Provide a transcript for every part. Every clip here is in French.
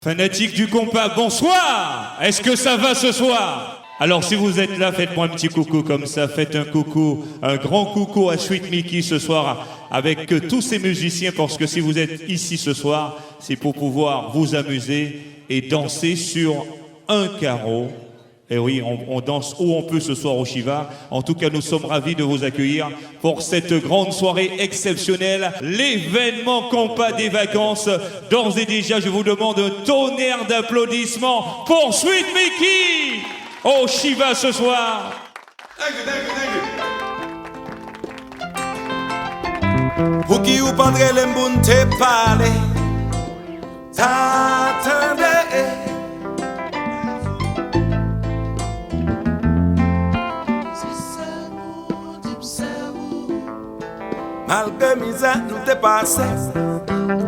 Fanatiques du compas, bonsoir. Est-ce que ça va ce soir? Alors si vous êtes là, faites-moi un petit coucou comme ça, faites un coucou, un grand coucou à Sweet Mickey ce soir avec tous ces musiciens, parce que si vous êtes ici ce soir, c'est pour pouvoir vous amuser et danser sur un carreau. Et oui, on danse où on peut ce soir au Shiva. En tout cas, nous sommes ravis de vous accueillir pour cette grande soirée exceptionnelle, l'événement compas des vacances. D'ores et déjà, je vous demande un tonnerre d'applaudissements pour Sweet Mickey au Shiva ce soir. Thank you. Pour qui vous prendrez les mbouns te parler, t'attendez. Malgré misère nous te passé,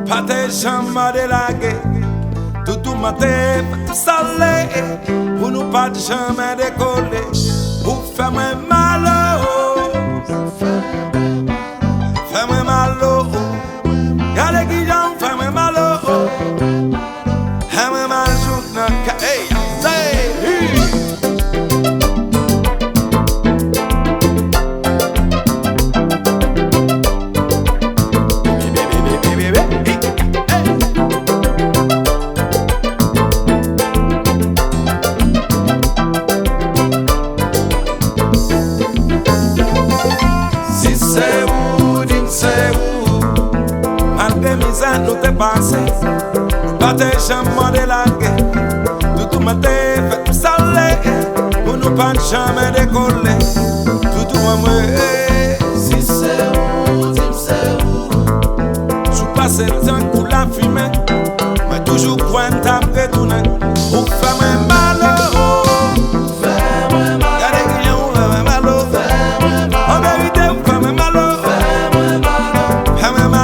pas tes jambes délaguées, tout matin salé, pour nous pas de jamais décoller, pour faire moi mal, faire moi mal, gardez qui j'en fait moi mal, faire moi mal jour na hey, nous te passé, pas tes jambes délaguées, tout matin fait salé, pour nous pas jamais décoller, tout moi, si c'est où, dis c'est où, je passe le temps pour la fumer, mais toujours point après tourner, pour faire mes malheurs, faire mes malheurs, regardez qui y'en fait mes malheurs, en vérité, vous faites mes malheurs, faire mes malheurs,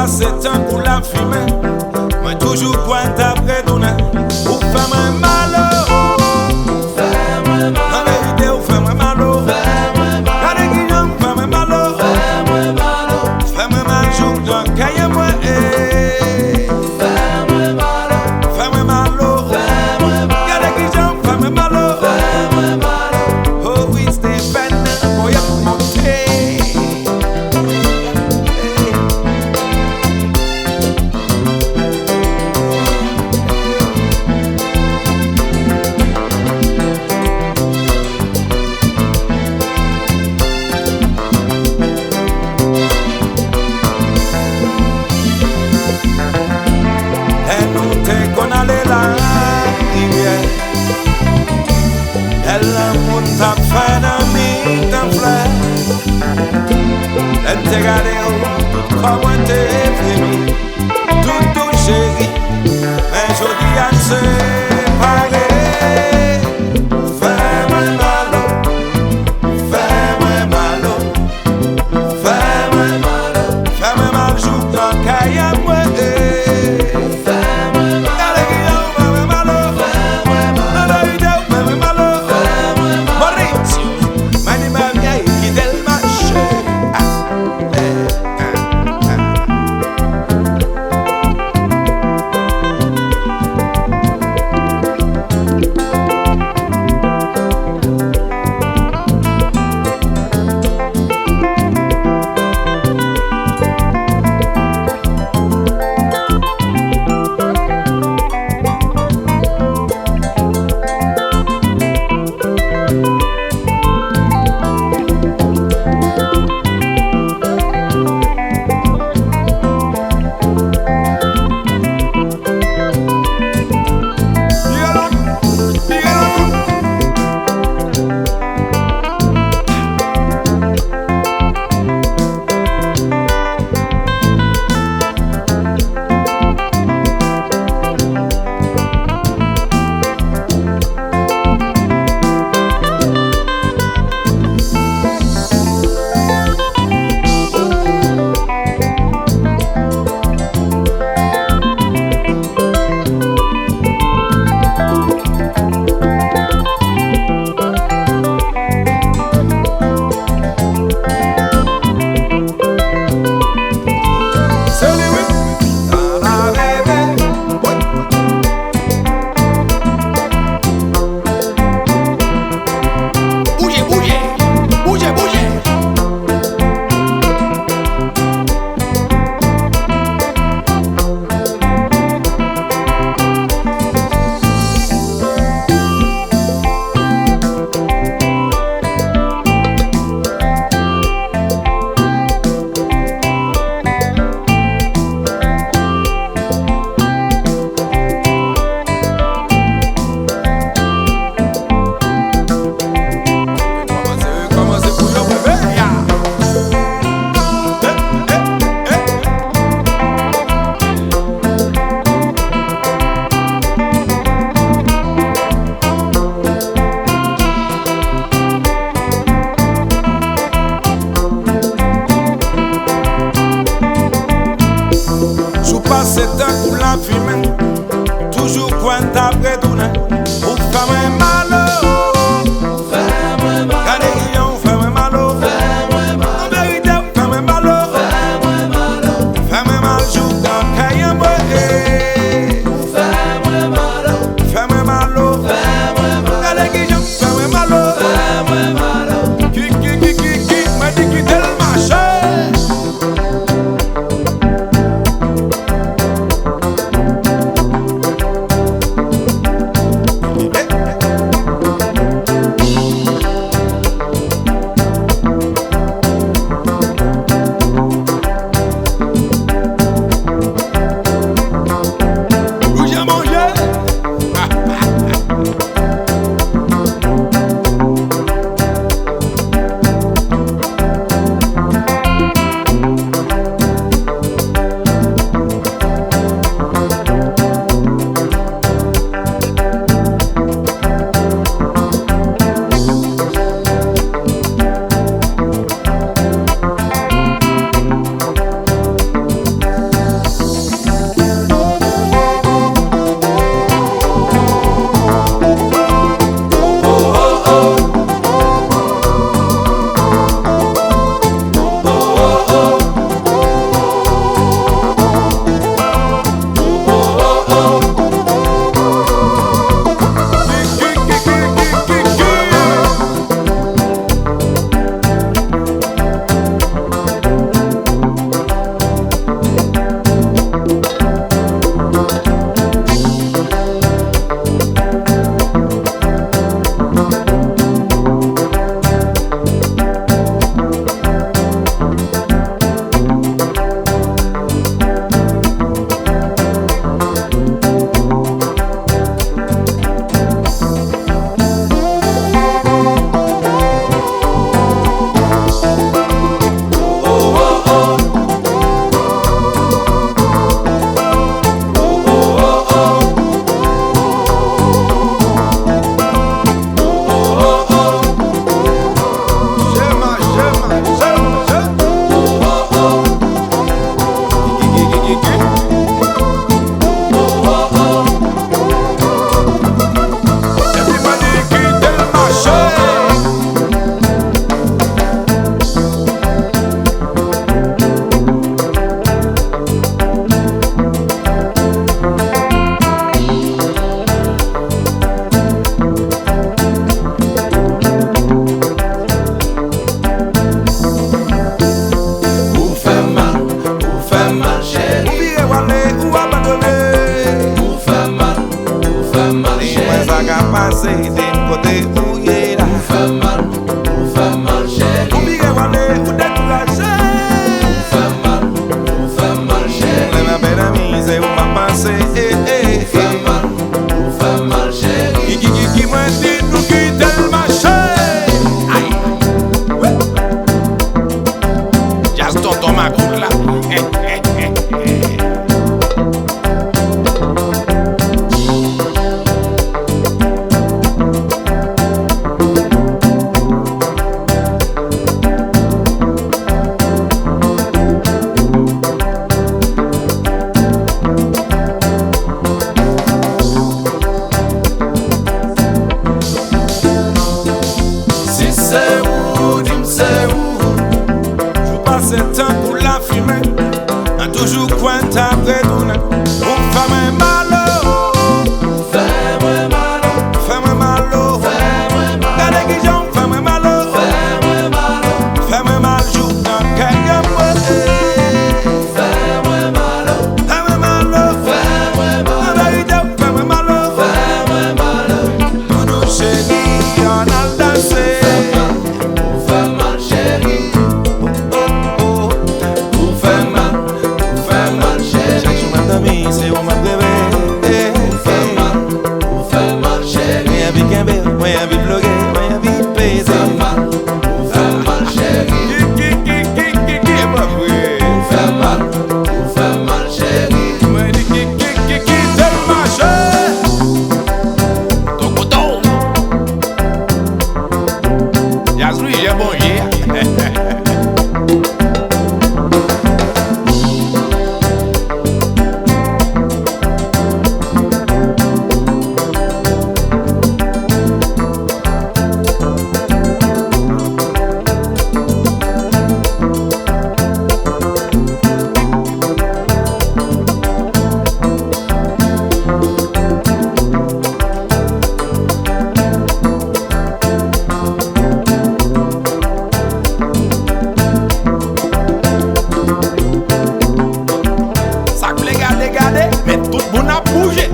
c'est temps pour la fumer, mais toujours point après tourner, pour faire moi malheur, en vérité vous faites moi malheur, regardez qui j'en fait moi malheur, fais moi mal jour d'un cahier moi, fais moi malheur, regardez qui j'en fait moi malheur, oh oui Stéphane, boy à monter. Tap fait dans mi temps fleur, l'intégrer tout comme un téléphone, tout chéri, mais je dis à séparer. Fais-moi malo, fais-moi malo, fais-moi malo, fais-moi mal jour dans caille à moi. danser. Ou fait mal chérie. Qui m'a dit nous quitter le marché. Jazz tonton ma croûte là. Si c'est où, dis-moi c'est où. Je passe le temps pour la fumer. En toujours coin après tout. Pour faire mes malo. Fais-moi malo, Fais-moi malo. fais-moi malo, Regardez qui j'en fais-moi malo. fais-moi malo, Fais-moi mal jour dans Kenya. fais-moi malo, Fais-moi malo. fais-moi malo, Regardez qui fais-moi malo. fais-moi malo. Nous chérie, on a dansé. Ou fait mal chérie. Oh, Ou fait mal chérie. chaque jour ma famille, c'est où ma bébé. Ou fait mal chérie. Moi, envie Kembe, moi, envie bloguer, moi, envie baiser. Ou fait mal chérie. Qui est pas vrai? Ou fait mal chérie. Moi, dis qui t'aime marcher. Ton couteau. Jazz lui, j'ai bon hier. Ça voulait garder, mais tout le monde a bougé.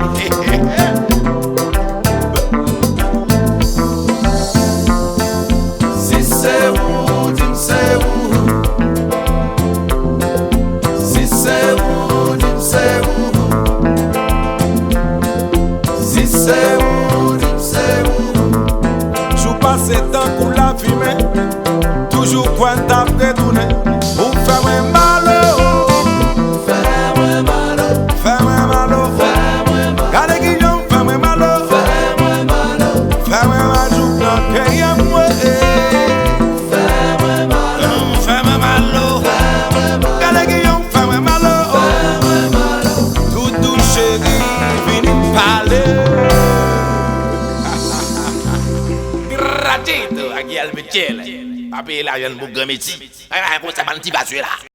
Si c'est où, dis-moi c'est où. Si c'est où, dis-moi c'est où. Si c'est où, dis-moi c'est où. Je passe le temps pour la fumer. Toujours coin après tout. Pour faire mes malo. Fais-moi malo, Fais-moi malo. fais-moi malo, Regardez qui j'en fais-moi malo. fais-moi malo, Fais-moi mal jour dans Kenya. fais-moi malo, Fais-moi malo. fais-moi malo, Regardez qui j'en fais-moi malo. fais-moi malo. Tout chérie, vini parler. Gratito, aquí al Michele. Papi, la vient pour Gameti. Ay, ay, comment ça va, un petit bassu là?